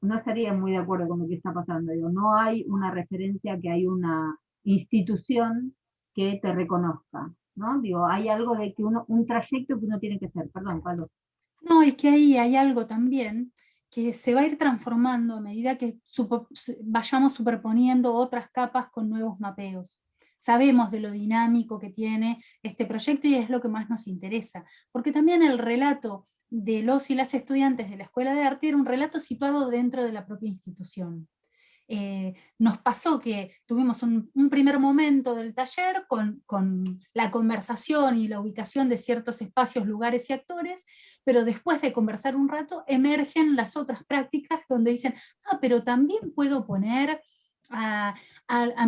no estarían muy de acuerdo con lo que está pasando. Digo, no hay una referencia, que hay una institución que te reconozca, ¿no? Digo, hay algo de que un trayecto que uno tiene que hacer. Perdón, Pablo. No, es que ahí hay algo también que se va a ir transformando a medida que vayamos superponiendo otras capas con nuevos mapeos. Sabemos de lo dinámico que tiene este proyecto y es lo que más nos interesa, porque también el relato de los y las estudiantes de la Escuela de Arte era un relato situado dentro de la propia institución. Nos pasó que tuvimos un primer momento del taller con la conversación y la ubicación de ciertos espacios, lugares y actores, pero después de conversar un rato emergen las otras prácticas donde dicen, pero también puedo poner a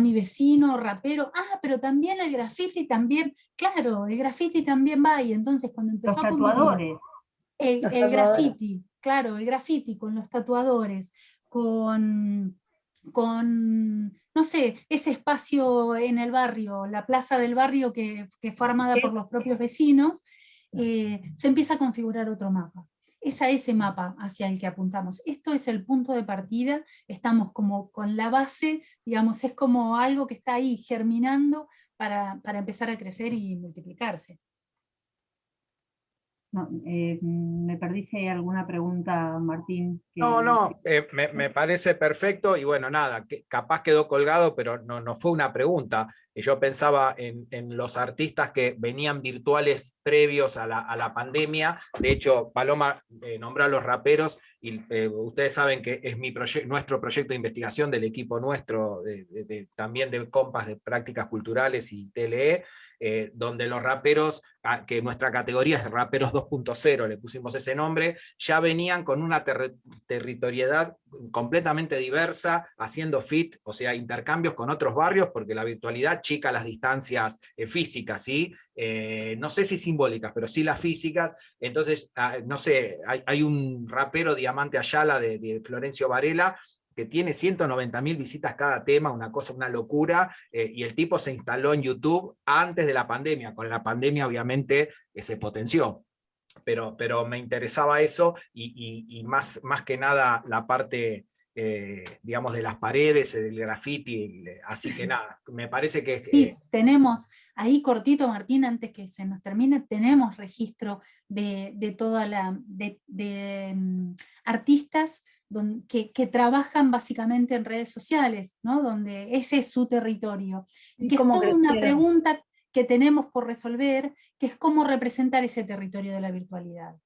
mi vecino rapero, pero también el graffiti también, claro, el graffiti también va, y entonces cuando empezó los a tatuadores. el graffiti, claro, el graffiti con los tatuadores, con, no sé, ese espacio en el barrio, la plaza del barrio que fue armada por los propios vecinos, se empieza a configurar otro mapa. Es a ese mapa hacia el que apuntamos. Esto es el punto de partida, estamos como con la base, digamos, es como algo que está ahí germinando para empezar a crecer y multiplicarse. No, me perdí si hay alguna pregunta, Martín. No, me parece perfecto y bueno, nada, capaz quedó colgado, pero no fue una pregunta. Yo pensaba en los artistas que venían virtuales previos a la pandemia. De hecho, Paloma nombró a los raperos y ustedes saben que es nuestro proyecto de investigación del equipo nuestro, también del Compas de Prácticas Culturales y TLE, donde los raperos, que nuestra categoría es Raperos 2.0, le pusimos ese nombre, ya venían con una territorialidad completamente diversa, haciendo fit, o sea, intercambios con otros barrios, porque la virtualidad chica las distancias físicas, ¿sí? No sé si simbólicas, pero sí las físicas. Entonces, no sé, hay un rapero, Diamante Ayala, de Florencio Varela, que tiene 190.000 visitas cada tema, una cosa, una locura, y el tipo se instaló en YouTube antes de la pandemia. Con la pandemia obviamente se potenció, pero me interesaba eso, y más que nada la parte, digamos, de las paredes, del graffiti, así que nada, me parece que... Sí, tenemos ahí cortito, Martín, antes que se nos termine, tenemos registro de toda artistas que trabajan básicamente en redes sociales, ¿no? Donde ese es su territorio. Y que es toda una pregunta que tenemos por resolver, que es cómo representar ese territorio de la virtualidad.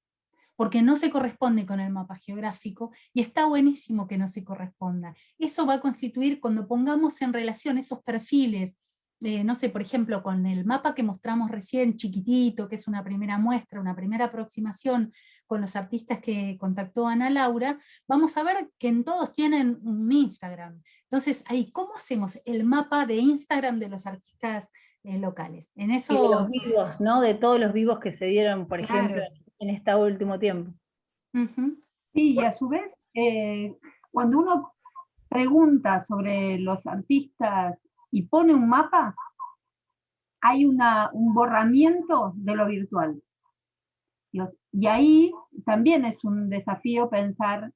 porque no se corresponde con el mapa geográfico, y está buenísimo que no se corresponda. Eso va a constituir, cuando pongamos en relación esos perfiles, no sé, por ejemplo, con el mapa que mostramos recién, chiquitito, que es una primera muestra, una primera aproximación con los artistas que contactó Ana Laura, vamos a ver que en todos tienen un Instagram. Entonces, ahí, ¿cómo hacemos el mapa de Instagram de los artistas locales? En eso... Y de los vivos, ¿no? De todos los vivos que se dieron, por Claro. ejemplo, en este último tiempo. Sí, y a su vez, cuando uno pregunta sobre los artistas y pone un mapa, hay un borramiento de lo virtual. Y ahí también es un desafío pensar,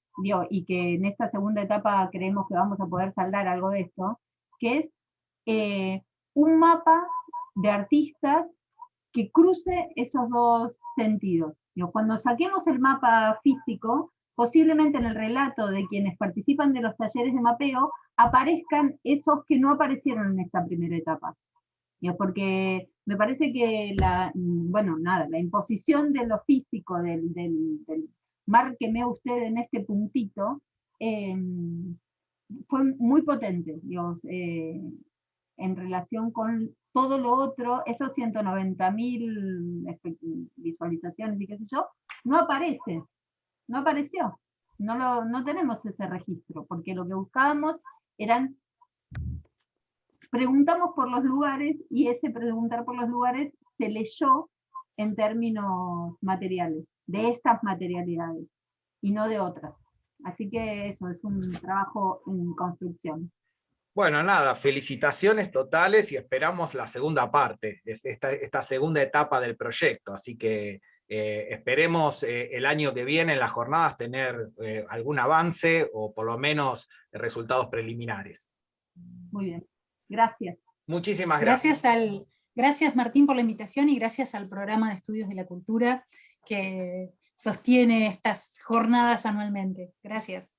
y que en esta segunda etapa creemos que vamos a poder saldar algo de esto, que es un mapa de artistas que cruce esos dos sentidos. Cuando saquemos el mapa físico, posiblemente en el relato de quienes participan de los talleres de mapeo, aparezcan esos que no aparecieron en esta primera etapa. Porque me parece que la imposición de lo físico, del márqueme usted en este puntito, fue muy potente, en relación con todo lo otro. Esos 190.000 visualizaciones y qué sé yo, no aparece, no apareció, no tenemos ese registro, porque lo que buscábamos eran, preguntamos por los lugares, y ese preguntar por los lugares se leyó en términos materiales, de estas materialidades, y no de otras. Así que eso es un trabajo en construcción. Bueno, nada, felicitaciones totales y esperamos la segunda parte, esta segunda etapa del proyecto. Así que esperemos el año que viene en las jornadas tener algún avance o por lo menos resultados preliminares. Muy bien, gracias. Muchísimas gracias. Gracias Martín por la invitación, y gracias al Programa de Estudios de la Cultura que sostiene estas jornadas anualmente. Gracias.